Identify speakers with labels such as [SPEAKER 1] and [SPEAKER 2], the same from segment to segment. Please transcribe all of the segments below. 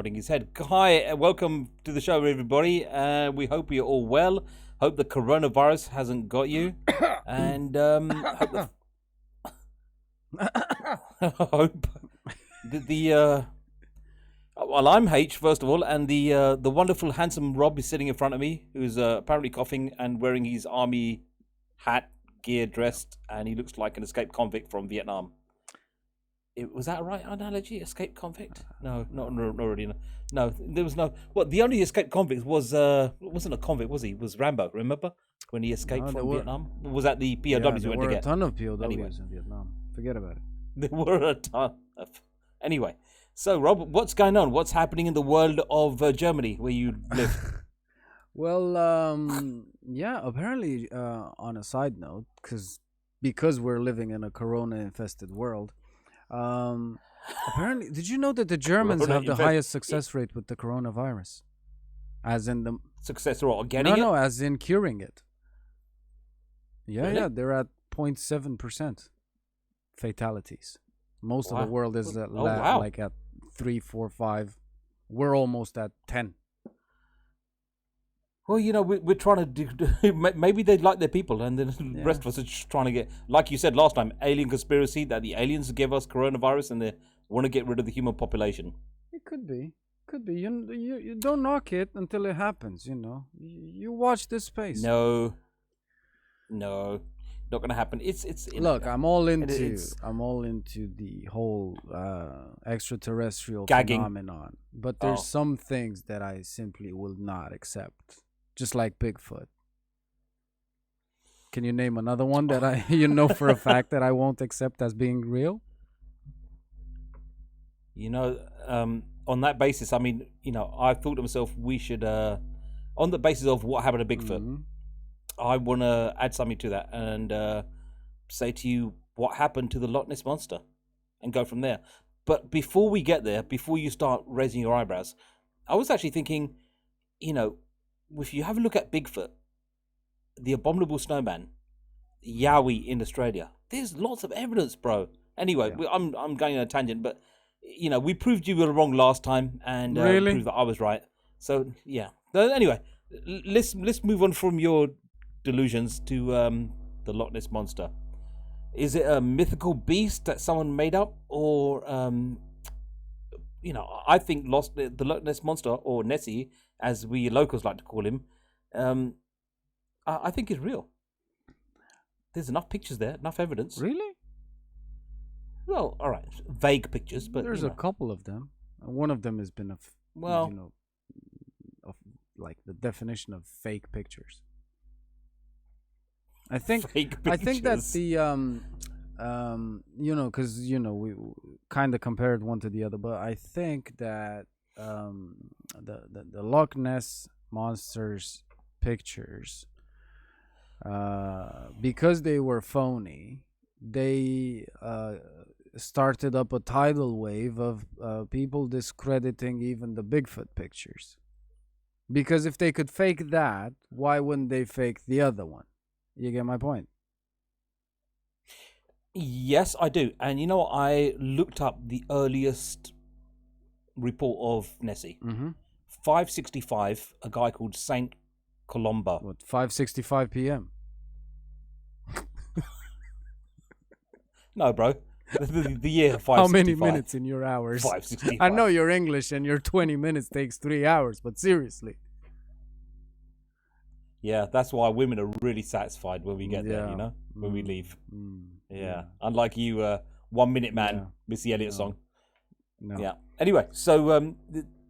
[SPEAKER 1] nodding his head. Hi, welcome to the show, everybody. We hope you're all well. Hope the coronavirus hasn't got you, and hope hope well, I'm H first of all, and the wonderful, handsome Rob is sitting in front of me, who's apparently coughing and wearing his army hat, gear, dressed, and he looks like an escaped convict from Vietnam. Was that a right analogy? Escaped convict? No, not really. No, there was no. What the only escaped convict was wasn't a convict, was he? Was Rambo? Remember when he escaped from Vietnam? Was that the POWs we went to get?
[SPEAKER 2] There were a ton of POWs in Vietnam. Forget about it.
[SPEAKER 1] There were a ton of. Anyway, so Rob, what's going on? What's happening in the world of Germany where you live?
[SPEAKER 2] Well, yeah. Apparently, on a side note, because we're living in a corona-infested world. Apparently, did you know that the Germans have the highest success rate with the coronavirus? As in the
[SPEAKER 1] success rate getting it?
[SPEAKER 2] No, as in curing it. Yeah,
[SPEAKER 1] Really?
[SPEAKER 2] yeah, they're at 0.7% fatalities. Most of the world is like at 3, 4, 5. We're almost at 10.
[SPEAKER 1] Well, you know, we're trying to do. Maybe they like their people, and then the rest of us are just trying to get, like you said last time, alien conspiracy that the aliens give us coronavirus and they want to get rid of the human population.
[SPEAKER 2] It could be. You don't knock it until it happens. You know, you watch this space.
[SPEAKER 1] No, not gonna happen. It's.
[SPEAKER 2] Look, I'm all into the whole extraterrestrial
[SPEAKER 1] gagging
[SPEAKER 2] phenomenon, but there's some things that I simply will not accept. Just like Bigfoot. Can you name another one that I, for a fact that I won't accept as being real?
[SPEAKER 1] You know, on that basis, I mean, I thought to myself, we should, on the basis of what happened to Bigfoot, I want to add something to that and say to you what happened to the Loch Ness Monster and go from there. But before we get there, before you start raising your eyebrows, I was actually thinking, if you have a look at Bigfoot, the abominable snowman, Yowie in Australia, there's lots of evidence, bro. Anyway, I'm going on a tangent, but we proved you were wrong last time, and proved that I was right. So yeah. Anyway, let's move on from your delusions to the Loch Ness Monster. Is it a mythical beast that someone made up, or I think the Loch Ness Monster, or Nessie, as we locals like to call him, I think is real. There's enough pictures there, enough evidence.
[SPEAKER 2] Really?
[SPEAKER 1] Well, all right, vague pictures, but
[SPEAKER 2] there's a couple of them. One of them has been of like the definition of fake pictures. I think that the because we kind of compared one to the other, but I think that the Loch Ness Monster's pictures, because they were phony, they started up a tidal wave of people discrediting even the Bigfoot pictures. Because if they could fake that, why wouldn't they fake the other one? You get my point?
[SPEAKER 1] Yes, I do. And I looked up the earliest report of Nessie. 565, a guy called Saint Columba.
[SPEAKER 2] What, 5:65 p.m.?
[SPEAKER 1] No, bro. The year 565.
[SPEAKER 2] How many minutes in your hours?
[SPEAKER 1] 565.
[SPEAKER 2] I know you're English and your 20 minutes takes 3 hours, but seriously.
[SPEAKER 1] Yeah, that's why women are really satisfied when we get there, when we leave. Yeah. Unlike you, 1 Minute Man, Missy Elliott song.
[SPEAKER 2] No.
[SPEAKER 1] Yeah. Anyway, so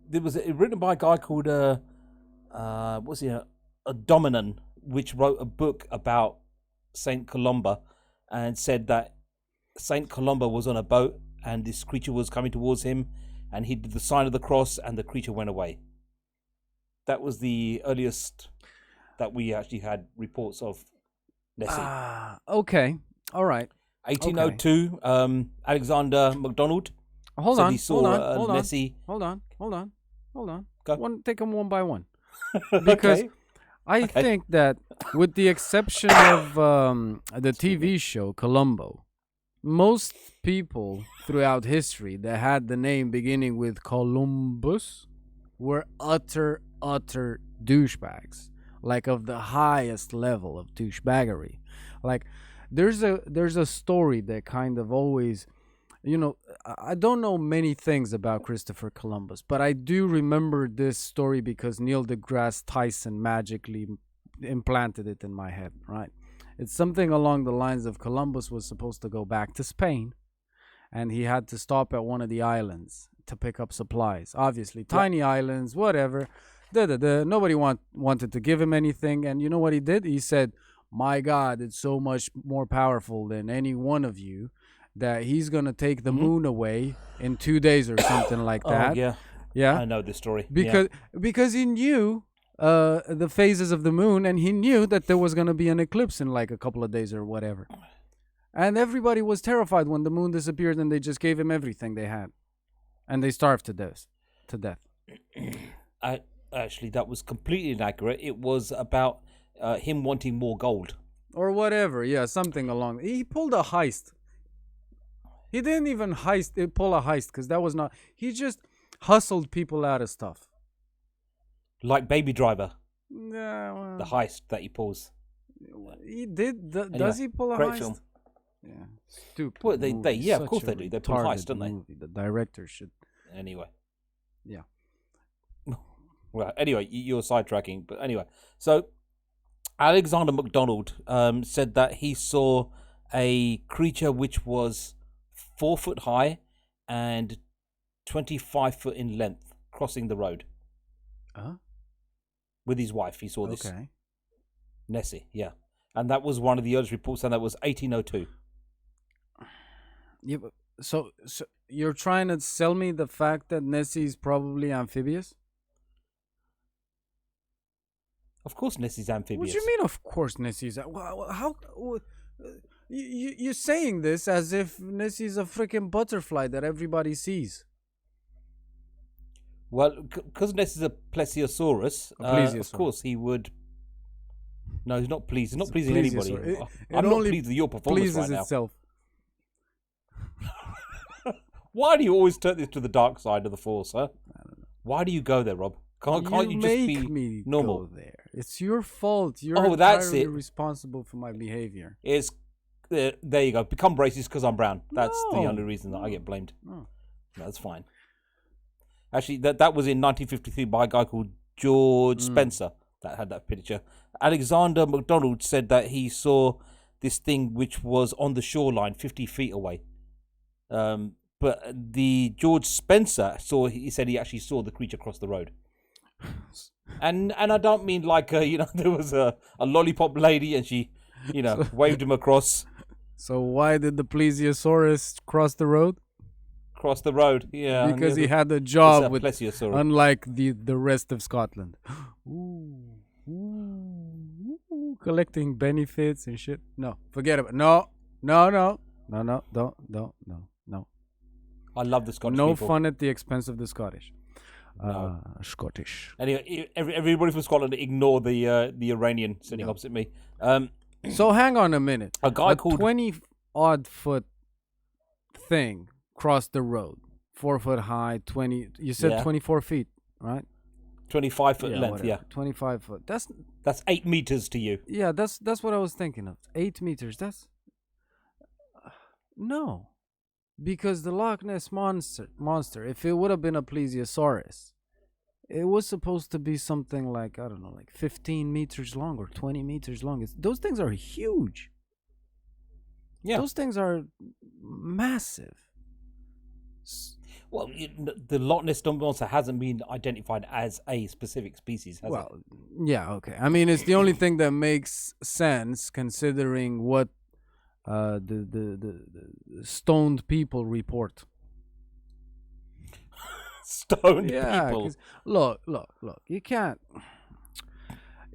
[SPEAKER 1] there was written by a guy called what's he? A Dominan, which wrote a book about Saint Columba and said that Saint Columba was on a boat and this creature was coming towards him, and he did the sign of the cross and the creature went away. That was the earliest that we actually had reports of Nessie.
[SPEAKER 2] Okay. All right.
[SPEAKER 1] 1802, Alexander MacDonald.
[SPEAKER 2] Hold on.
[SPEAKER 1] Nessie.
[SPEAKER 2] Hold on.
[SPEAKER 1] Go.
[SPEAKER 2] Take them one by one. Because I think that with the exception of the TV show Columbo, most people throughout history that had the name beginning with Columbus were utter douchebags, like of the highest level of douchebaggery. Like there's a story that kind of always, I don't know many things about Christopher Columbus, but I do remember this story because Neil deGrasse Tyson magically implanted it in my head, right? It's something along the lines of Columbus was supposed to go back to Spain and he had to stop at one of the islands to pick up supplies. Obviously, tiny islands, whatever. Nobody wanted to give him anything. And you know what he did? He said, my God, it's so much more powerful than any one of you that he's going to take the moon away in 2 days or something like that.
[SPEAKER 1] Oh, yeah.
[SPEAKER 2] Yeah.
[SPEAKER 1] I know this story.
[SPEAKER 2] Because he knew the phases of the moon, and he knew that there was going to be an eclipse in like a couple of days or whatever. And everybody was terrified when the moon disappeared, and they just gave him everything they had. And they starved to death.
[SPEAKER 1] Actually, that was completely inaccurate. It was about him wanting more gold.
[SPEAKER 2] Or whatever, yeah, something along. He pulled a heist. He didn't even pull a heist, because that was not... He just hustled people out of stuff.
[SPEAKER 1] Like Baby Driver.
[SPEAKER 2] Yeah, well,
[SPEAKER 1] the heist that he pulls.
[SPEAKER 2] He did.
[SPEAKER 1] Anyway,
[SPEAKER 2] does he pull a
[SPEAKER 1] great
[SPEAKER 2] heist?
[SPEAKER 1] film.
[SPEAKER 2] Yeah, stupid.
[SPEAKER 1] Well, they
[SPEAKER 2] movie.
[SPEAKER 1] of course
[SPEAKER 2] Such
[SPEAKER 1] they
[SPEAKER 2] a
[SPEAKER 1] do. They pull
[SPEAKER 2] retarded
[SPEAKER 1] heists, don't they?
[SPEAKER 2] movie. The director should.
[SPEAKER 1] Anyway.
[SPEAKER 2] Yeah.
[SPEAKER 1] Well, anyway, you're sidetracking, but anyway. So, Alexander MacDonald said that he saw a creature which was 4 foot high and 25 foot in length crossing the road. With his wife, he saw this.
[SPEAKER 2] Okay.
[SPEAKER 1] Nessie, yeah. And that was one of the earliest reports, and that was 1802.
[SPEAKER 2] Yeah, but so you're trying to sell me the fact that Nessie is probably amphibious?
[SPEAKER 1] Of course, Nessie's amphibious.
[SPEAKER 2] What do you mean? Of course, Nessie's. How? You're saying this as if Nessie's a freaking butterfly that everybody sees.
[SPEAKER 1] Well, because Nessie's a plesiosaurus, of course he would. No, he's not pleased. He's not pleasing anybody. I'm not pleased with your performance right now.
[SPEAKER 2] Itself.
[SPEAKER 1] Why do you always turn this to the dark side of the force, huh?
[SPEAKER 2] I don't know.
[SPEAKER 1] Why do you go there, Rob? Can't you just be
[SPEAKER 2] me
[SPEAKER 1] normal?
[SPEAKER 2] Go there. It's your fault. You're
[SPEAKER 1] entirely
[SPEAKER 2] responsible for my behavior.
[SPEAKER 1] There you go. Become racist because I'm brown. That's the only reason that I get blamed.
[SPEAKER 2] No.
[SPEAKER 1] That's fine. Actually, that was in 1953 by a guy called George Spencer that had that picture. Alexander MacDonald said that he saw this thing which was on the shoreline 50 feet away. But the George Spencer he said he actually saw the creature cross the road. And I don't mean like, there was a lollipop lady and she, waved him across.
[SPEAKER 2] So why did the plesiosaurus cross the road?
[SPEAKER 1] Cross the road, yeah.
[SPEAKER 2] Because he had a job with,
[SPEAKER 1] plesiosaurus.
[SPEAKER 2] unlike the rest of Scotland. Collecting benefits and shit. No, forget about it. No. Don't.
[SPEAKER 1] I love the Scottish
[SPEAKER 2] no
[SPEAKER 1] people.
[SPEAKER 2] Fun at the expense of the Scottish.
[SPEAKER 1] No.
[SPEAKER 2] Scottish.
[SPEAKER 1] Anyway, everybody from Scotland ignore the Iranian sitting opposite me.
[SPEAKER 2] So hang on a minute.
[SPEAKER 1] A guy called
[SPEAKER 2] 20-odd foot thing crossed the road, 4 foot high, 20. You said 24 feet, right?
[SPEAKER 1] 25 foot length,
[SPEAKER 2] whatever. 25 foot. That's
[SPEAKER 1] 8 meters to you.
[SPEAKER 2] Yeah, that's what I was thinking of. 8 meters. That's no. Because the Loch Ness monster, if it would have been a plesiosaurus, it was supposed to be something like, I don't know, like 15 meters long or 20 meters long. Those things are huge.
[SPEAKER 1] Yeah.
[SPEAKER 2] Those things are massive.
[SPEAKER 1] Well, the Loch Ness monster hasn't been identified as a specific species, has it?
[SPEAKER 2] Yeah, okay. I mean, it's the only thing that makes sense considering what the stoned people report.
[SPEAKER 1] Stoned people.
[SPEAKER 2] Look. You can't.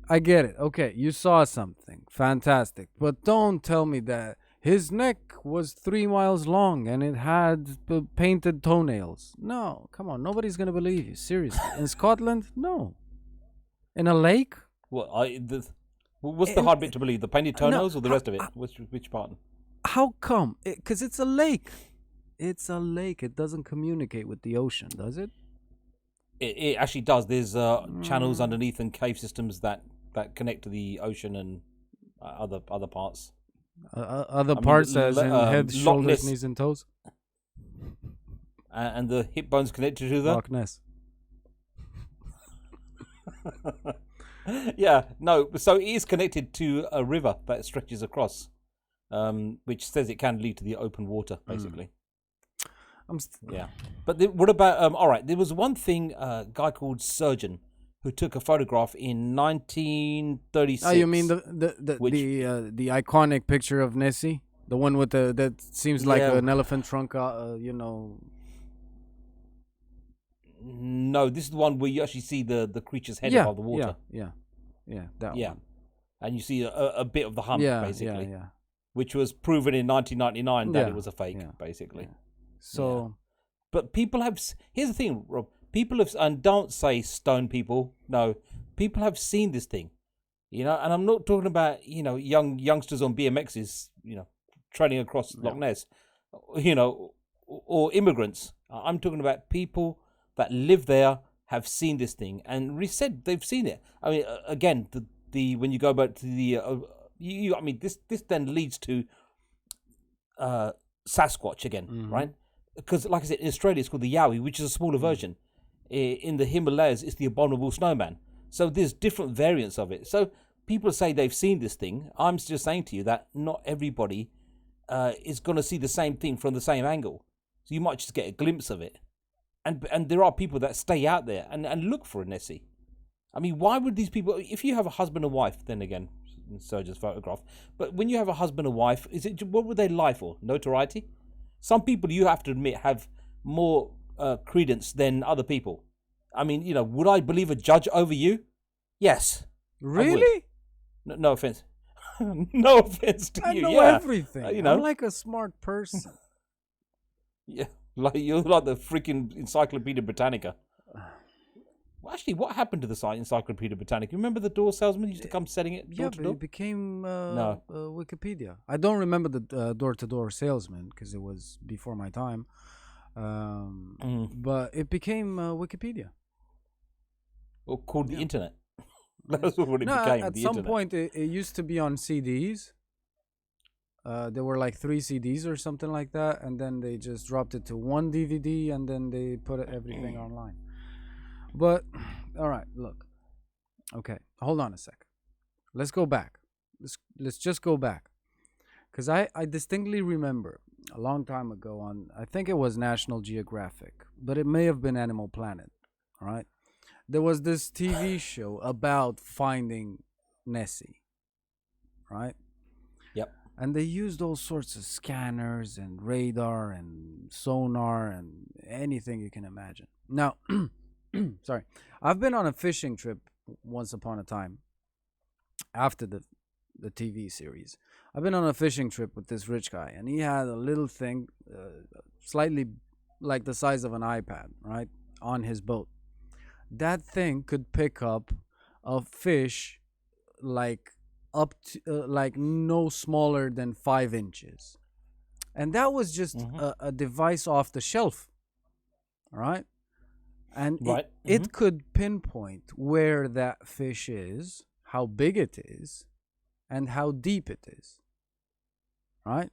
[SPEAKER 2] I get it. Okay, you saw something fantastic, but don't tell me that his neck was 3 miles long and it had painted toenails. No, come on, nobody's gonna believe you. Seriously, in Scotland, no. In a lake.
[SPEAKER 1] What's the hard bit to believe? The painted toenails or the rest of it? Which part?
[SPEAKER 2] How come? Because it's a lake. It's a lake. It doesn't communicate with the ocean, does it?
[SPEAKER 1] It actually does. There's channels
[SPEAKER 2] Mm.
[SPEAKER 1] underneath and cave systems that connect to the ocean and other parts.
[SPEAKER 2] Other
[SPEAKER 1] I mean,
[SPEAKER 2] parts, as in head,
[SPEAKER 1] Loch
[SPEAKER 2] shoulders,
[SPEAKER 1] Ness
[SPEAKER 2] knees, and toes.
[SPEAKER 1] and the hip bones connected to the.
[SPEAKER 2] Loch Ness.
[SPEAKER 1] Yeah, no. So it is connected to a river that stretches across, which says it can lead to the open water, basically. Yeah, but what about all right, there was one thing, a guy called Surgeon who took a photograph in 1936.
[SPEAKER 2] Oh, you mean the
[SPEAKER 1] which
[SPEAKER 2] the iconic picture of Nessie, the one with the that seems like
[SPEAKER 1] yeah,
[SPEAKER 2] an elephant trunk? You know.
[SPEAKER 1] no, this is the one where you actually see the creature's head
[SPEAKER 2] Yeah,
[SPEAKER 1] above the
[SPEAKER 2] yeah,
[SPEAKER 1] water.
[SPEAKER 2] yeah. That
[SPEAKER 1] Yeah,
[SPEAKER 2] one.
[SPEAKER 1] and you see a bit of the hump,
[SPEAKER 2] Yeah, yeah,
[SPEAKER 1] basically,
[SPEAKER 2] yeah,
[SPEAKER 1] which was proven in 1999 that it
[SPEAKER 2] yeah,
[SPEAKER 1] was a fake,
[SPEAKER 2] yeah,
[SPEAKER 1] basically.
[SPEAKER 2] yeah.
[SPEAKER 1] Yeah,
[SPEAKER 2] So
[SPEAKER 1] but people have. Here's the thing, Rob. People have, and don't say stone people. No, people have seen this thing. And I'm not talking about youngsters on BMXs, trailing across
[SPEAKER 2] yeah.
[SPEAKER 1] Loch Ness, or immigrants. I'm talking about people that live there, have seen this thing and said they've seen it. I mean, again, the when you go back to the I mean, this then leads to Sasquatch again,
[SPEAKER 2] Mm-hmm.
[SPEAKER 1] right? Because, like I said, in Australia it's called the Yowie, which is a smaller version. In the Himalayas, it's the abominable snowman. So there's different variants of it. So people say they've seen this thing. I'm just saying to you that not everybody is going to see the same thing from the same angle. So you might just get a glimpse of it. And there are people that stay out there and look for a Nessie. I mean, why would these people? If you have a husband and wife, then again, Serge's photograph. But when you have a husband and wife, what would they lie for? Notoriety? Some people, you have to admit, have more credence than other people. I mean, would I believe a judge over you? Yes, I would.
[SPEAKER 2] Really?
[SPEAKER 1] No offense. No offense to
[SPEAKER 2] I
[SPEAKER 1] you.
[SPEAKER 2] know
[SPEAKER 1] Yeah,
[SPEAKER 2] everything. I'm like a smart person.
[SPEAKER 1] yeah, like you're like the freaking Encyclopedia Britannica. Well, actually, what happened to the site Encyclopedia Britannica? You remember the door salesman used to come selling it door
[SPEAKER 2] Yeah,
[SPEAKER 1] to
[SPEAKER 2] but
[SPEAKER 1] door?
[SPEAKER 2] it became
[SPEAKER 1] No.
[SPEAKER 2] Wikipedia. I don't remember the door-to-door salesman because it was before my time. But it became Wikipedia.
[SPEAKER 1] Or called the
[SPEAKER 2] Yeah.
[SPEAKER 1] internet. That's what it
[SPEAKER 2] No,
[SPEAKER 1] became.
[SPEAKER 2] at
[SPEAKER 1] The
[SPEAKER 2] some
[SPEAKER 1] internet.
[SPEAKER 2] point it used to be on CDs. There were like 3 CDs or something like that, and then they just dropped it to one DVD, and then they put everything online. But all right, look. Okay, hold on a sec. Let's go back. Let's just go back, because I distinctly remember a long time ago on, I think it was National Geographic, but it may have been Animal Planet. All right, there was this TV show about finding Nessie, right?
[SPEAKER 1] Yep.
[SPEAKER 2] And they used all sorts of scanners and radar and sonar and anything you can imagine. Now, sorry, I've been on a fishing trip once upon a time after the TV series. I've been on a fishing trip with this rich guy, and he had a little thing, slightly like the size of an iPad, right, on his boat. That thing could pick up a fish like up to like no smaller than 5 inches, and that was just
[SPEAKER 1] Mm-hmm.
[SPEAKER 2] a device off the shelf, all right? And
[SPEAKER 1] Right.
[SPEAKER 2] it could pinpoint where that fish is, how big it is, and how deep it is, right?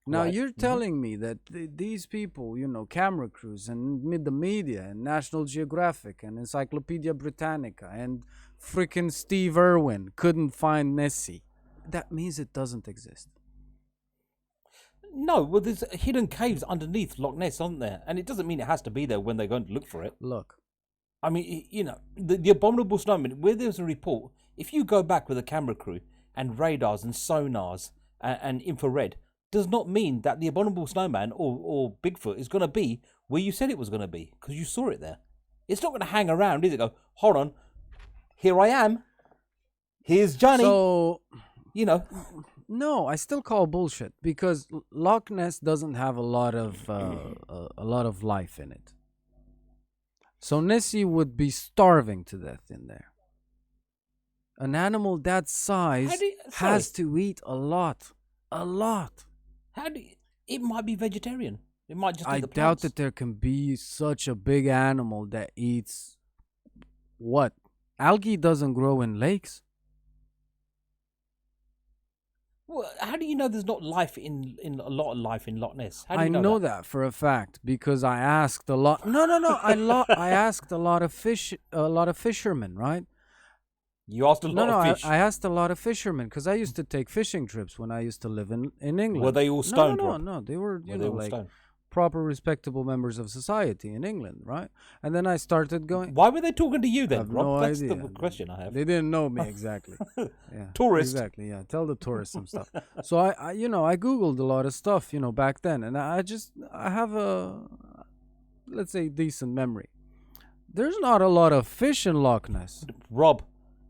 [SPEAKER 2] Now
[SPEAKER 1] Right.
[SPEAKER 2] you're telling me that these people, camera crews and the media and National Geographic and Encyclopedia Britannica and freaking Steve Irwin couldn't find Nessie. That means it doesn't exist.
[SPEAKER 1] No, well, there's hidden caves underneath Loch Ness, aren't there? And it doesn't mean it has to be there when they're going to look for it.
[SPEAKER 2] Look,
[SPEAKER 1] I mean, the abominable snowman, where there's a report, if you go back with a camera crew and radars and sonars and infrared, does not mean that the abominable snowman or Bigfoot is going to be where you said it was going to be, because you saw it there. It's not going to hang around, is it? Go, hold on, here I am. Here's Johnny.
[SPEAKER 2] so
[SPEAKER 1] No,
[SPEAKER 2] I still call bullshit because Loch Ness doesn't have a lot of life in it. So Nessie would be starving to death in there. An animal that size has to eat a lot. A lot.
[SPEAKER 1] How do you, it might be vegetarian. It might just eat
[SPEAKER 2] I
[SPEAKER 1] the
[SPEAKER 2] doubt
[SPEAKER 1] plants.
[SPEAKER 2] that there can be such a big animal that eats what? Algae doesn't grow in lakes.
[SPEAKER 1] Well, how do you know there's not life in a lot of life in Loch Ness? How do
[SPEAKER 2] I
[SPEAKER 1] you know
[SPEAKER 2] know
[SPEAKER 1] that?
[SPEAKER 2] that for a fact because I asked a lot. No, no, no. I asked a lot of fishermen, right?
[SPEAKER 1] You asked a
[SPEAKER 2] No,
[SPEAKER 1] lot
[SPEAKER 2] no.
[SPEAKER 1] of
[SPEAKER 2] I,
[SPEAKER 1] fish.
[SPEAKER 2] I asked a lot of fishermen because I used to take fishing trips when I used to live in
[SPEAKER 1] Were
[SPEAKER 2] England.
[SPEAKER 1] they all
[SPEAKER 2] No, no,
[SPEAKER 1] stoned,
[SPEAKER 2] no,
[SPEAKER 1] Rob?
[SPEAKER 2] no. They were,
[SPEAKER 1] Were they all
[SPEAKER 2] like
[SPEAKER 1] stoned?
[SPEAKER 2] proper, respectable members of society in England, right? And then I started going.
[SPEAKER 1] Why were they talking to you
[SPEAKER 2] I
[SPEAKER 1] then,
[SPEAKER 2] have
[SPEAKER 1] Rob?
[SPEAKER 2] no
[SPEAKER 1] That's the
[SPEAKER 2] idea.
[SPEAKER 1] question I have.
[SPEAKER 2] They didn't know me exactly. Yeah,
[SPEAKER 1] Tourist.
[SPEAKER 2] exactly. Yeah, tell the tourists some stuff. So I googled a lot of stuff, back then, and I have a, let's say, decent memory. There's not a lot of fish in Loch Ness.
[SPEAKER 1] Rob,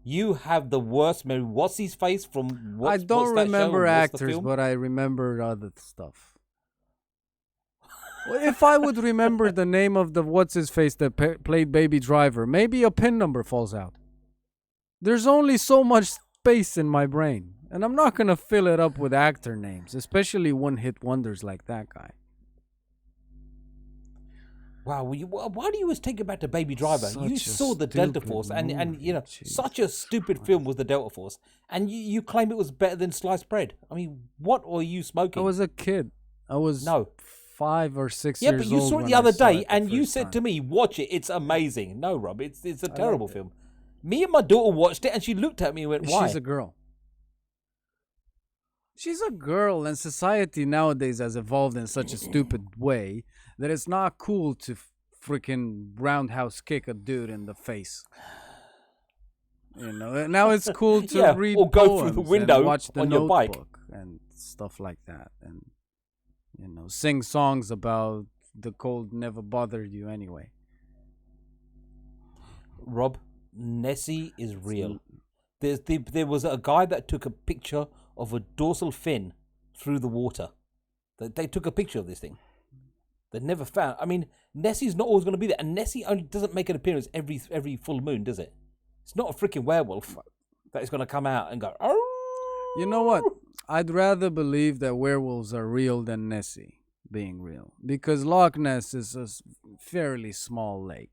[SPEAKER 1] you have the worst memory. What's his face from
[SPEAKER 2] I
[SPEAKER 1] what's
[SPEAKER 2] don't
[SPEAKER 1] that show?
[SPEAKER 2] remember
[SPEAKER 1] What's the
[SPEAKER 2] actors,
[SPEAKER 1] film?
[SPEAKER 2] but I remember other stuff. Well, if I would remember the name of the what's his face that played Baby Driver, maybe a pin number falls out. There's only so much space in my brain, and I'm not gonna fill it up with actor names, especially one-hit wonders like that guy.
[SPEAKER 1] Wow, why do you always take it back to Baby Driver? You
[SPEAKER 2] Such a
[SPEAKER 1] saw the Delta
[SPEAKER 2] stupid
[SPEAKER 1] Force, and
[SPEAKER 2] movie,
[SPEAKER 1] such a
[SPEAKER 2] Jesus
[SPEAKER 1] stupid
[SPEAKER 2] Christ.
[SPEAKER 1] film was the Delta Force, and you claim it was better than sliced bread. I mean, what were you
[SPEAKER 2] I
[SPEAKER 1] smoking?
[SPEAKER 2] was a kid. I was
[SPEAKER 1] No.
[SPEAKER 2] 5 or 6
[SPEAKER 1] Yeah,
[SPEAKER 2] years
[SPEAKER 1] but you
[SPEAKER 2] old
[SPEAKER 1] saw it
[SPEAKER 2] when
[SPEAKER 1] the
[SPEAKER 2] I
[SPEAKER 1] other
[SPEAKER 2] saw
[SPEAKER 1] day,
[SPEAKER 2] it the
[SPEAKER 1] and you
[SPEAKER 2] first
[SPEAKER 1] said
[SPEAKER 2] time.
[SPEAKER 1] to me, "Watch it. It's amazing." No, Rob, it's a
[SPEAKER 2] I
[SPEAKER 1] terrible
[SPEAKER 2] liked it.
[SPEAKER 1] film. Me and my daughter watched it, and she looked at me and went, "Why?"
[SPEAKER 2] She's a girl. She's a girl, and society nowadays has evolved in such a stupid way that it's not cool to freaking roundhouse kick a dude in the face. Now it's cool to
[SPEAKER 1] Yeah,
[SPEAKER 2] read
[SPEAKER 1] or go through the
[SPEAKER 2] poems and
[SPEAKER 1] window
[SPEAKER 2] watch The
[SPEAKER 1] on your bike.
[SPEAKER 2] Notebook and stuff like that, and sing songs about the cold never bothered you anyway.
[SPEAKER 1] Rob, Nessie is real.
[SPEAKER 2] L-
[SPEAKER 1] There was a guy that took a picture of a dorsal fin through the water. They took a picture of this thing. They never found. I mean, Nessie's not always going to be there, and Nessie only doesn't make an appearance every full moon, does it? It's not a freaking werewolf that is going to come out and go. Oh.
[SPEAKER 2] You know what? I'd rather believe that werewolves are real than Nessie being real, because Loch Ness is a fairly small lake.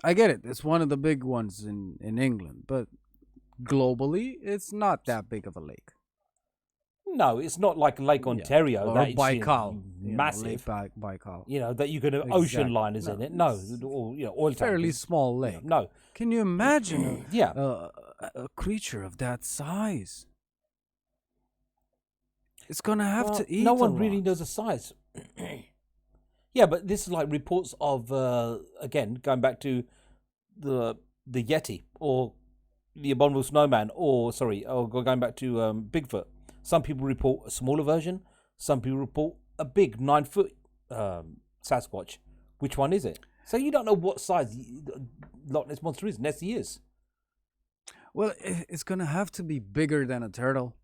[SPEAKER 2] I get it; it's one of the big ones in England, but globally, it's not that big of a lake.
[SPEAKER 1] No, it's not like Lake
[SPEAKER 2] Yeah.
[SPEAKER 1] Ontario
[SPEAKER 2] Or
[SPEAKER 1] that is
[SPEAKER 2] Baikal,
[SPEAKER 1] massive.
[SPEAKER 2] Lake Baikal.
[SPEAKER 1] That you can have ocean
[SPEAKER 2] Exactly.
[SPEAKER 1] liners
[SPEAKER 2] No,
[SPEAKER 1] in it. No,
[SPEAKER 2] it's
[SPEAKER 1] or oil
[SPEAKER 2] Fairly
[SPEAKER 1] tankers.
[SPEAKER 2] small lake.
[SPEAKER 1] No,
[SPEAKER 2] Can you imagine
[SPEAKER 1] yeah.
[SPEAKER 2] a creature of that size? It's gonna have
[SPEAKER 1] Well,
[SPEAKER 2] to eat.
[SPEAKER 1] no
[SPEAKER 2] a
[SPEAKER 1] one really
[SPEAKER 2] lot.
[SPEAKER 1] knows the size. Yeah, but this is like reports of again going back to the Yeti or the abominable snowman, or going back to Bigfoot. Some people report a smaller version. Some people report a big 9-foot Sasquatch. Which one is it? So you don't know what size Loch Ness monster is. Nessie is.
[SPEAKER 2] Well, it's gonna have to be bigger than a turtle,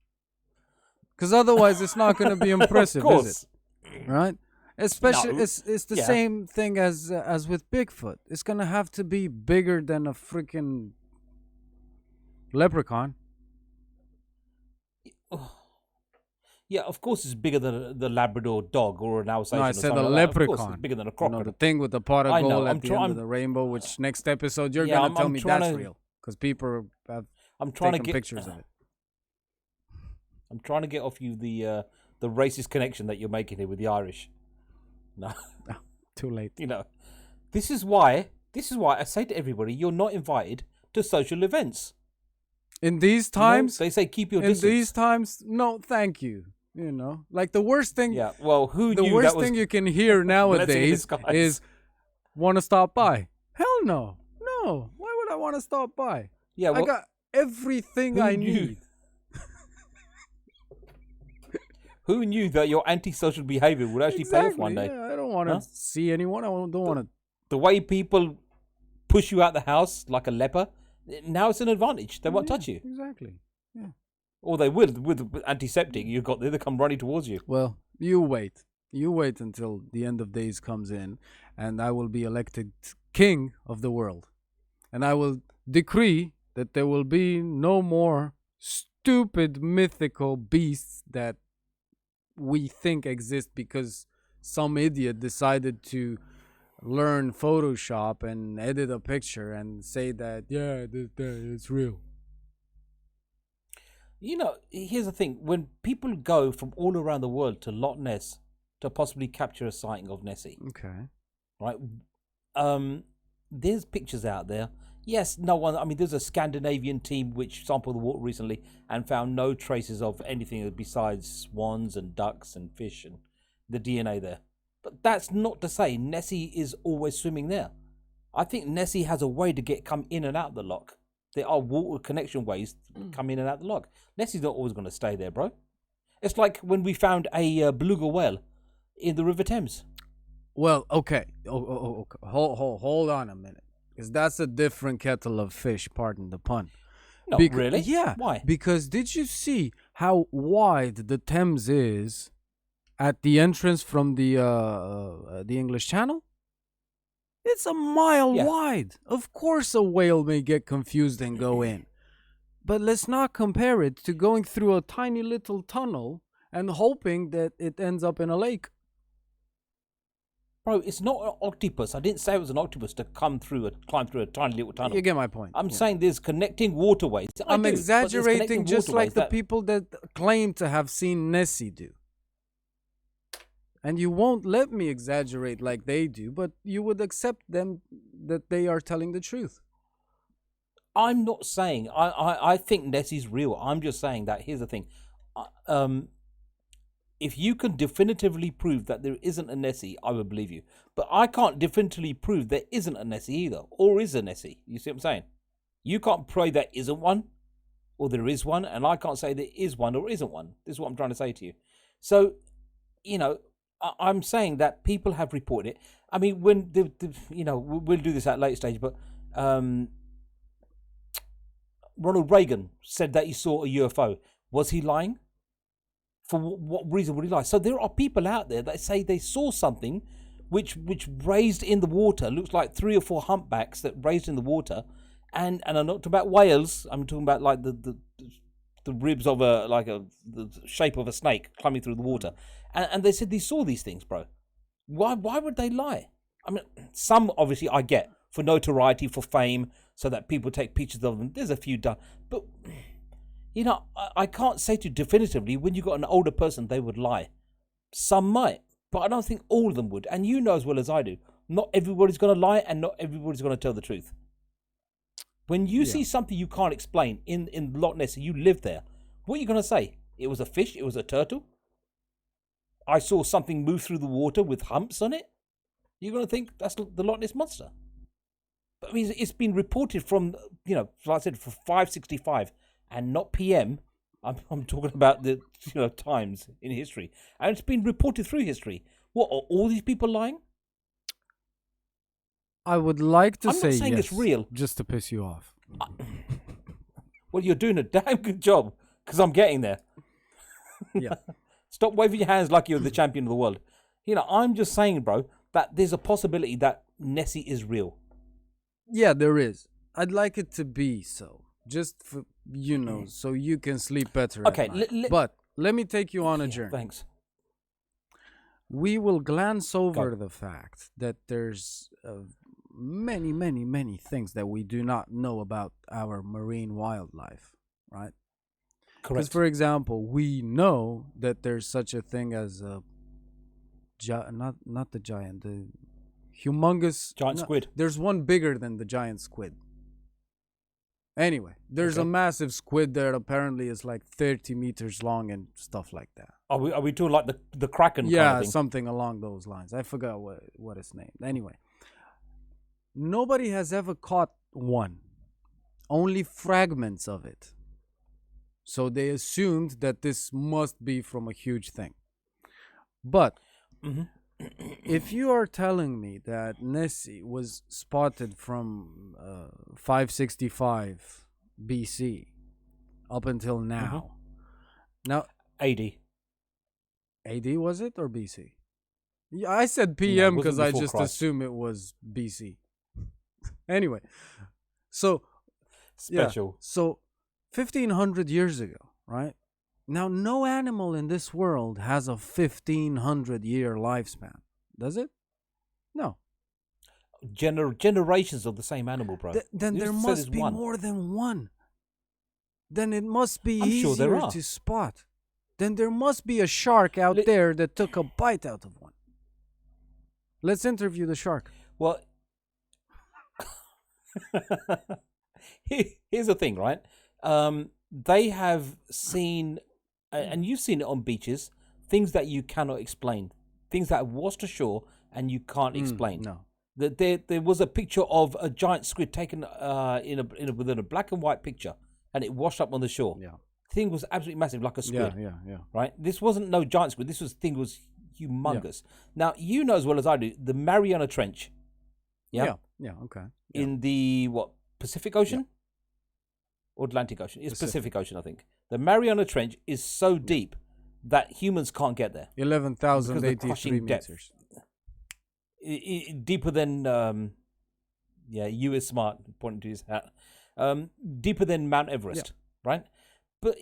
[SPEAKER 2] because otherwise it's not gonna be impressive,
[SPEAKER 1] Of
[SPEAKER 2] is
[SPEAKER 1] course.
[SPEAKER 2] it? Right? Especially,
[SPEAKER 1] No.
[SPEAKER 2] it's the
[SPEAKER 1] Yeah.
[SPEAKER 2] same thing as with Bigfoot. It's gonna have to be bigger than a freaking leprechaun.
[SPEAKER 1] Yeah, of course it's bigger than the Labrador dog or an Alsatian.
[SPEAKER 2] No, I
[SPEAKER 1] or
[SPEAKER 2] said
[SPEAKER 1] something
[SPEAKER 2] a
[SPEAKER 1] like that. Of course
[SPEAKER 2] leprechaun.
[SPEAKER 1] it's bigger than a
[SPEAKER 2] The
[SPEAKER 1] crocodile.
[SPEAKER 2] thing with the pot of
[SPEAKER 1] I know,
[SPEAKER 2] gold
[SPEAKER 1] I'm
[SPEAKER 2] at the
[SPEAKER 1] trying-
[SPEAKER 2] end of the rainbow, which next episode you're
[SPEAKER 1] Yeah,
[SPEAKER 2] gonna
[SPEAKER 1] I'm-
[SPEAKER 2] tell
[SPEAKER 1] I'm
[SPEAKER 2] me
[SPEAKER 1] trying
[SPEAKER 2] that's
[SPEAKER 1] to-
[SPEAKER 2] real, because people have
[SPEAKER 1] I'm trying
[SPEAKER 2] taken
[SPEAKER 1] to get
[SPEAKER 2] pictures of it.
[SPEAKER 1] I'm trying to get off you the racist connection that you're making here with the Irish. No,
[SPEAKER 2] Too late.
[SPEAKER 1] this is why I say to everybody, you're not invited to social events.
[SPEAKER 2] In these
[SPEAKER 1] You know,
[SPEAKER 2] times,
[SPEAKER 1] they say keep your
[SPEAKER 2] in
[SPEAKER 1] distance.
[SPEAKER 2] these times, no, thank you. Like the worst thing.
[SPEAKER 1] Yeah, well, who
[SPEAKER 2] The
[SPEAKER 1] knew
[SPEAKER 2] worst
[SPEAKER 1] that was
[SPEAKER 2] thing you can hear
[SPEAKER 1] blessing in
[SPEAKER 2] nowadays
[SPEAKER 1] disguise?
[SPEAKER 2] is, "Want to stop by?" Hell no, no. Why would I want to stop by?
[SPEAKER 1] Yeah,
[SPEAKER 2] I
[SPEAKER 1] well,
[SPEAKER 2] got everything
[SPEAKER 1] who
[SPEAKER 2] I
[SPEAKER 1] knew?
[SPEAKER 2] need.
[SPEAKER 1] Who knew that your antisocial behavior would actually pay off one day?
[SPEAKER 2] Yeah, I don't want to
[SPEAKER 1] Huh?
[SPEAKER 2] see anyone. I don't want to.
[SPEAKER 1] The way people push you out the house like a leper, now it's an advantage. They won't touch you.
[SPEAKER 2] Exactly.
[SPEAKER 1] Or they will with antiseptic you've got there, they come running towards you.
[SPEAKER 2] Well, you wait. You wait until the end of days comes in, and I will be elected king of the world, and I will decree that there will be no more stupid mythical beasts that we think exist because some idiot decided to learn Photoshop and edit a picture and say that, yeah, it's real.
[SPEAKER 1] Here's the thing: when people go from all around the world to Loch Ness to possibly capture a sighting of Nessie,
[SPEAKER 2] Okay.
[SPEAKER 1] right? There's pictures out there. Yes, no one. I mean, there's a Scandinavian team which sampled the water recently and found no traces of anything besides swans and ducks and fish and the DNA there. But that's not to say Nessie is always swimming there. I think Nessie has a way to come in and out the loch. There are water connection ways to come in and out the loch. Nessie's not always going to stay there, bro. It's like when we found a beluga whale in the River Thames.
[SPEAKER 2] Well, okay. Okay. Hold on a minute. Because that's a different kettle of fish, pardon the pun.
[SPEAKER 1] Not really?
[SPEAKER 2] Yeah.
[SPEAKER 1] Why?
[SPEAKER 2] Because did you see how wide the Thames is at the entrance from the English Channel? It's a mile wide. Of course a whale may get confused and go in. But let's not compare it to going through a tiny little tunnel and hoping that it ends up in a lake.
[SPEAKER 1] Bro, it's not an octopus. I didn't say it was an octopus to climb through a tiny little tunnel.
[SPEAKER 2] You get my point.
[SPEAKER 1] I'm saying there's connecting waterways.
[SPEAKER 2] I'm exaggerating just like the people that claim to have seen Nessie do. And you won't let me exaggerate like they do, but you would accept them that they are telling the truth.
[SPEAKER 1] I'm not saying I think Nessie's real. I'm just saying that here's the thing. If you can definitively prove that there isn't a Nessie, I would believe you. But I can't definitively prove there isn't a Nessie either, or is a Nessie. You see what I'm saying? You can't prove there isn't one, or there is one, and I can't say there is one or isn't one. This is what I'm trying to say to you. So, I'm saying that people have reported it. I mean, when we'll do this at a later stage, but Ronald Reagan said that he saw a UFO. Was he lying? For what reason would he lie? So there are people out there that say they saw something which raised in the water, looks like 3 or 4 humpbacks that raised in the water, and I'm not talking about whales. I'm talking about like the ribs of the shape of a snake climbing through the water, and they said they saw these things, bro. Why would they lie? I mean, some obviously I get for notoriety, for fame, so that people take pictures of them. There's a few done, but I can't say to you definitively when you got an older person they would lie. Some might, but I don't think all of them would. And you know as well as I do, not everybody's going to lie and not everybody's going to tell the truth. When you see something you can't explain in Loch Ness and you live there, what are you going to say? It was a fish? It was a turtle? I saw something move through the water with humps on it? You're going to think that's the Loch Ness Monster. But I mean, it's been reported from, like I said, for 565 and not PM. I'm talking about the times in history. And it's been reported through history. What, are all these people lying?
[SPEAKER 2] I would like to
[SPEAKER 1] I'm
[SPEAKER 2] say
[SPEAKER 1] not saying
[SPEAKER 2] yes,
[SPEAKER 1] it's real.
[SPEAKER 2] just to piss you off.
[SPEAKER 1] Well, you're doing a damn good job, because I'm getting there.
[SPEAKER 2] Yeah.
[SPEAKER 1] Stop waving your hands like you're the champion of the world. I'm just saying, bro, that there's a possibility that Nessie is real.
[SPEAKER 2] Yeah, there is. I'd like it to be so. Just for, so you can sleep better
[SPEAKER 1] Okay,
[SPEAKER 2] at night. But let me take you on a journey.
[SPEAKER 1] Thanks.
[SPEAKER 2] We will glance over the fact that there's many, many, many things that we do not know about our marine wildlife, right?
[SPEAKER 1] Correct.
[SPEAKER 2] Because, for example, we know that there's such a thing as a not the giant, the humongous
[SPEAKER 1] squid.
[SPEAKER 2] There's one bigger than the giant squid. Anyway, there's a massive squid that apparently is like 30 meters long and stuff like that.
[SPEAKER 1] Are we talking like the Kraken kind of thing?
[SPEAKER 2] Something along those lines. I forgot what it's named. Anyway, nobody has ever caught one. Only fragments of it. So they assumed that this must be from a huge thing. But if you are telling me that Nessie was spotted from 565 BC up until now, now
[SPEAKER 1] AD
[SPEAKER 2] was it or BC? Yeah, I said PM because I just assume it was BC. Anyway, so
[SPEAKER 1] special.
[SPEAKER 2] So 1500 years ago, right? Now, no animal in this world has a 1,500-year lifespan, does it? No.
[SPEAKER 1] Generations of the same animal, bro.
[SPEAKER 2] Then
[SPEAKER 1] You
[SPEAKER 2] there
[SPEAKER 1] just said
[SPEAKER 2] must
[SPEAKER 1] there's
[SPEAKER 2] be
[SPEAKER 1] one.
[SPEAKER 2] more than one. Then it must be
[SPEAKER 1] I'm sure there
[SPEAKER 2] easier
[SPEAKER 1] are.
[SPEAKER 2] to spot. Then there must be a shark out
[SPEAKER 1] Li-
[SPEAKER 2] there that took a bite out of one. Let's interview the shark.
[SPEAKER 1] Well, here's the thing, right? They have seen, and you've seen it on beaches, things that you cannot explain, things that have washed ashore and you can't explain.
[SPEAKER 2] No.
[SPEAKER 1] That there was a picture of a giant squid taken within a black and white picture, and it washed up on the shore.
[SPEAKER 2] Yeah.
[SPEAKER 1] Thing was absolutely massive, like a squid.
[SPEAKER 2] Yeah.
[SPEAKER 1] Right? This wasn't no giant squid. This thing was humongous. Now you know as well as I do the Mariana Trench.
[SPEAKER 2] Yeah. Okay. Yeah.
[SPEAKER 1] In the Pacific Ocean or Atlantic Ocean? It's Pacific Ocean, I think. The Mariana Trench is so deep that humans can't get there.
[SPEAKER 2] 11,083
[SPEAKER 1] depth.
[SPEAKER 2] meters.
[SPEAKER 1] Deeper than you is smart, pointing to his hat. Deeper than Mount Everest, right? But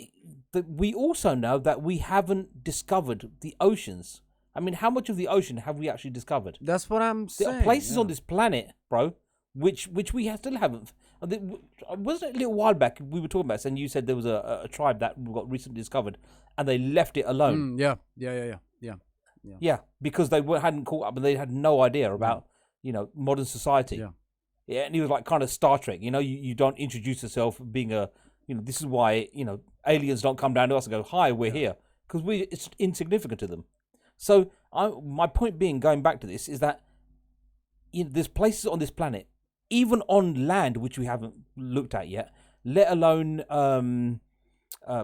[SPEAKER 1] we also know that we haven't discovered the oceans. I mean, how much of the ocean have we actually discovered?
[SPEAKER 2] That's what I'm saying.
[SPEAKER 1] There are places on this planet, bro, which we still haven't. Wasn't it a little while back we were talking about this, and you said there was a tribe that got recently discovered, and they left it alone.
[SPEAKER 2] Yeah.
[SPEAKER 1] Yeah, because they hadn't caught up, and they had no idea about modern society. Yeah, and he was like kind of Star Trek. You don't introduce yourself being a this is why aliens don't come down to us and go, hi, we're here, because it's insignificant to them. So my point being, going back to this, is that there's places on this planet, even on land, which we haven't looked at yet, let alone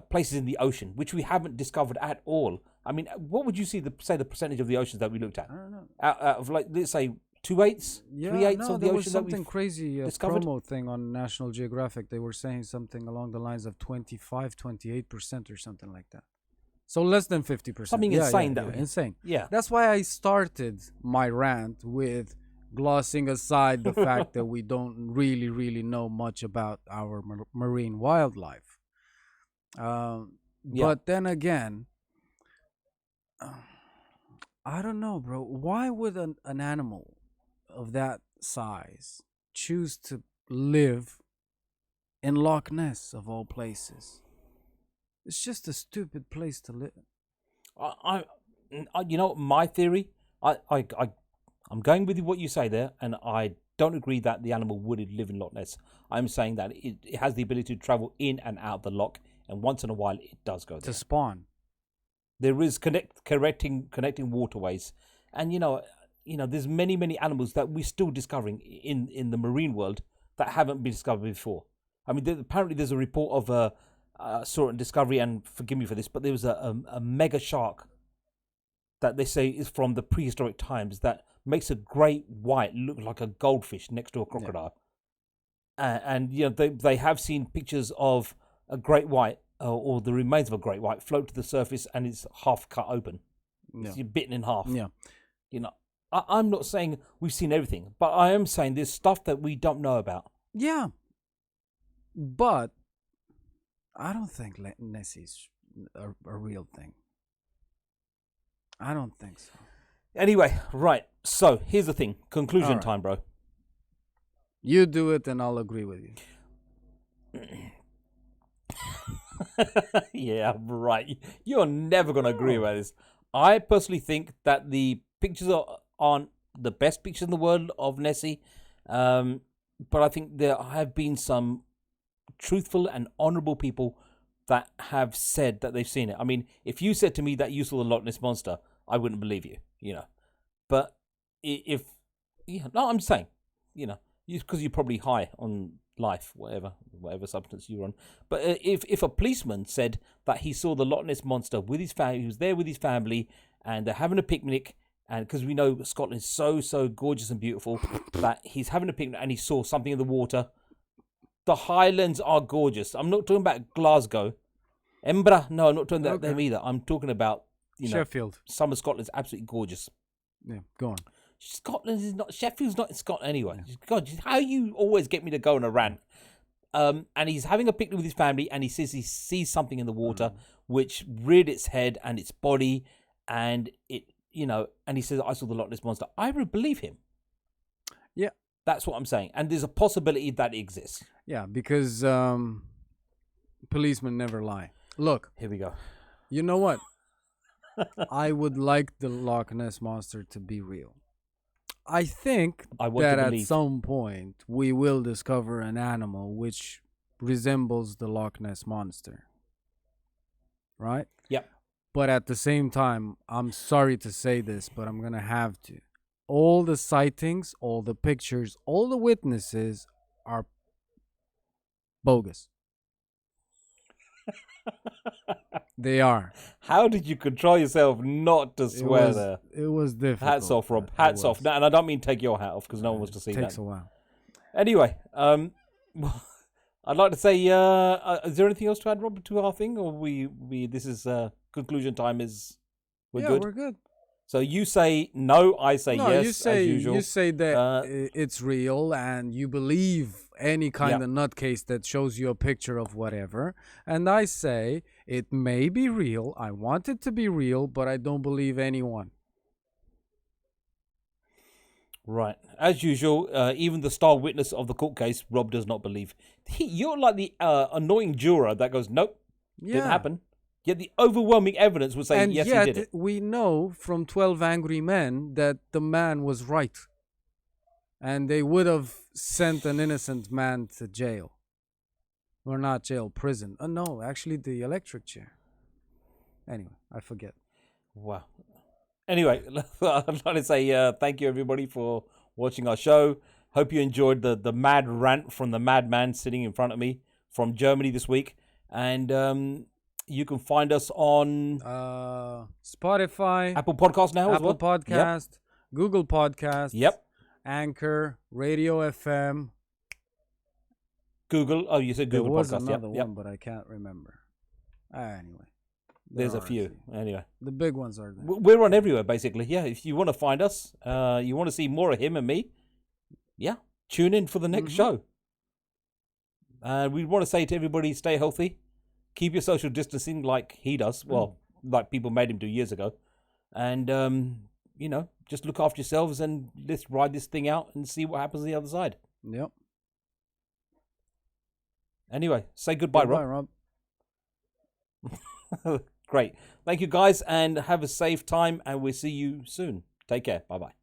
[SPEAKER 1] places in the ocean, which we haven't discovered at all. I mean, what would you say the percentage of the oceans that we looked at?
[SPEAKER 2] I don't know.
[SPEAKER 1] Out of, like, let's say 2/8, 3/8 of the
[SPEAKER 2] there was
[SPEAKER 1] ocean
[SPEAKER 2] something
[SPEAKER 1] that
[SPEAKER 2] crazy
[SPEAKER 1] discovered?
[SPEAKER 2] promo thing on National Geographic. They were saying something along the lines of 25, 28% or something like that. So less than 50%.
[SPEAKER 1] Something insane.
[SPEAKER 2] Insane.
[SPEAKER 1] Yeah.
[SPEAKER 2] That's why I started my rant with glossing aside the fact that we don't really know much about our marine wildlife. But then again, I don't know, bro. Why would an animal of that size choose to live in Loch Ness, of all places? It's just a stupid place to live.
[SPEAKER 1] My theory, I'm going with what you say there, and I don't agree that the animal would live in Loch Ness. I'm saying that it has the ability to travel in and out of the loch, and once in a while it does go there.
[SPEAKER 2] To spawn.
[SPEAKER 1] There is connecting waterways, and there's many animals that we're still discovering in the marine world that haven't been discovered before. I mean, apparently there's a report of a saw it in Discovery, and forgive me for this, but there was a mega shark that they say is from the prehistoric times that makes a great white look like a goldfish next to a crocodile. And they have seen pictures of a great white or the remains of a great white float to the surface, and it's half cut open. It's bitten in half. I'm not saying we've seen everything, but I am saying there's stuff that we don't know about.
[SPEAKER 2] Yeah, but I don't think Nessie's a real thing. I don't think so.
[SPEAKER 1] Anyway, right. So here's the thing. Conclusion time, bro.
[SPEAKER 2] You do it, and I'll agree with you.
[SPEAKER 1] Yeah, right. You're never going to agree with this. I personally think that the pictures aren't the best pictures in the world of Nessie, but I think there have been some truthful and honourable people that have said that they've seen it. I mean, if you said to me that you saw the Loch Ness Monster, I wouldn't believe you, But I'm saying, because you're probably high on life, whatever substance you're on. But if a policeman said that he saw the Loch Ness Monster with his family, he was there with his family, and they're having a picnic, and because we know Scotland is so gorgeous and beautiful, that he's having a picnic and he saw something in the water. The Highlands are gorgeous. I'm not talking about Glasgow. Edinburgh, no, I'm not talking about them either. I'm talking about,
[SPEAKER 2] Sheffield.
[SPEAKER 1] Some of Scotland's absolutely gorgeous.
[SPEAKER 2] Yeah, go on.
[SPEAKER 1] Scotland is not. Sheffield's not in Scotland anyway. God, how you always get me to go on a rant. And he's having a picnic with his family, and he says he sees something in the water which reared its head and its body, and it, and he says, I saw the Loch Ness monster. I would believe him.
[SPEAKER 2] Yeah.
[SPEAKER 1] That's what I'm saying. And there's a possibility that it exists.
[SPEAKER 2] Yeah, because policemen never lie. Look.
[SPEAKER 1] Here we go.
[SPEAKER 2] You know what? I would like the Loch Ness monster to be real. I think that at some point we will discover an animal which resembles the Loch Ness monster. Right?
[SPEAKER 1] Yep.
[SPEAKER 2] But at the same time, I'm sorry to say this, but I'm going to have to. All the sightings, all the pictures, all the witnesses are bogus. They are.
[SPEAKER 1] How did you control yourself not to swear there?
[SPEAKER 2] It was difficult.
[SPEAKER 1] Hats off, Rob. Hats off. And I don't mean take your hat off because no one wants to see that.
[SPEAKER 2] It takes a while.
[SPEAKER 1] Anyway, I'd like to say, is there anything else to add, Rob, to our thing? Or this is conclusion time we're good?
[SPEAKER 2] Yeah, we're good.
[SPEAKER 1] So you say no, I say yes, as usual.
[SPEAKER 2] You say that it's real and you believe any kind of nutcase that shows you a picture of whatever. And I say it may be real. I want it to be real, but I don't believe anyone.
[SPEAKER 1] Right. As usual, even the star witness of the court case, Rob does not believe. You're like the annoying juror that goes, nope, didn't happen. Yet the overwhelming evidence would say, yes, he did it.
[SPEAKER 2] We know from 12 Angry Men that the man was right. And they would have sent an innocent man to jail. Or not jail, prison. No, actually the electric chair. Anyway, I forget.
[SPEAKER 1] Wow. Anyway, I'd like to say thank you, everybody, for watching our show. Hope you enjoyed the mad rant from the madman sitting in front of me from Germany this week. And you can find us on
[SPEAKER 2] Spotify,
[SPEAKER 1] Apple Podcast now as well.
[SPEAKER 2] Apple Podcast, Google Podcast, Anchor, Radio FM.
[SPEAKER 1] Google. Oh, you said Google Podcast.
[SPEAKER 2] There was another one, but I can't remember. Anyway.
[SPEAKER 1] There's a few. Anyway.
[SPEAKER 2] The big ones are there.
[SPEAKER 1] We're on everywhere, basically. Yeah, if you want to find us, you want to see more of him and me, tune in for the next show. We want to say to everybody, stay healthy. Keep your social distancing like he does. Well, like people made him do years ago. And, just look after yourselves and let's ride this thing out and see what happens on the other side.
[SPEAKER 2] Yep.
[SPEAKER 1] Anyway, say goodbye,
[SPEAKER 2] Rob.
[SPEAKER 1] Great. Thank you, guys, and have a safe time, and we'll see you soon. Take care. Bye-bye.